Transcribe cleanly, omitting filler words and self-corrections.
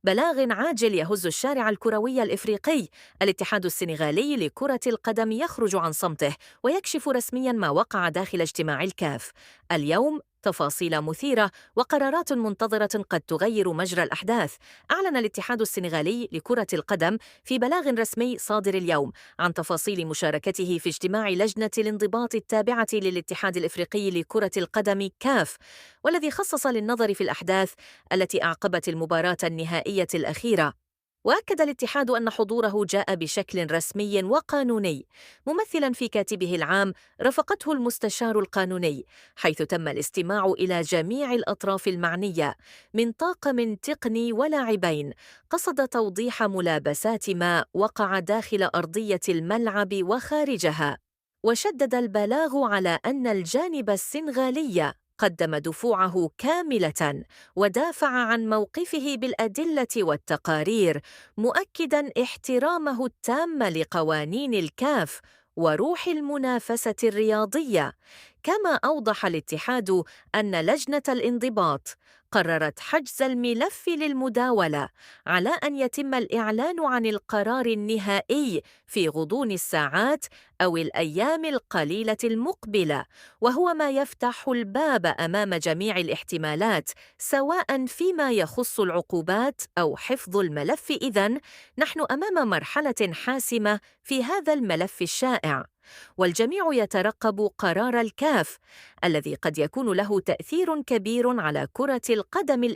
بلاغ عاجل يهز الشارع الكروي الإفريقي. الاتحاد السنغالي لكرة القدم يخرج عن صمته ويكشف رسميا ما وقع داخل اجتماع الكاف اليوم. تفاصيل مثيرة وقرارات منتظرة قد تغير مجرى الأحداث. أعلن الاتحاد السنغالي لكرة القدم في بلاغ رسمي صادر اليوم عن تفاصيل مشاركته في اجتماع لجنة الانضباط التابعة للاتحاد الإفريقي لكرة القدم كاف، والذي خصص للنظر في الأحداث التي أعقبت المباراة النهائية الأخيرة. وأكد الاتحاد أن حضوره جاء بشكل رسمي وقانوني، ممثلا في كاتبه العام رافقته المستشار القانوني، حيث تم الاستماع إلى جميع الأطراف المعنية من طاقم تقني ولاعبين، قصد توضيح ملابسات ما وقع داخل أرضية الملعب وخارجها. وشدد البلاغ على أن الجانب السنغالي قدم دفوعه كاملة ودافع عن موقفه بالأدلة والتقارير، مؤكداً احترامه التام لقوانين الكاف وروح المنافسة الرياضية. كما أوضح الاتحاد أن لجنة الانضباط قررت حجز الملف للمداولة على أن يتم الإعلان عن القرار النهائي في غضون الساعات أو الأيام القليلة المقبلة، وهو ما يفتح الباب أمام جميع الاحتمالات سواء فيما يخص العقوبات أو حفظ الملف. إذن نحن أمام مرحلة حاسمة في هذا الملف الشائع، والجميع يترقب قرار الكاف الذي قد يكون له تأثير كبير على كرة القدم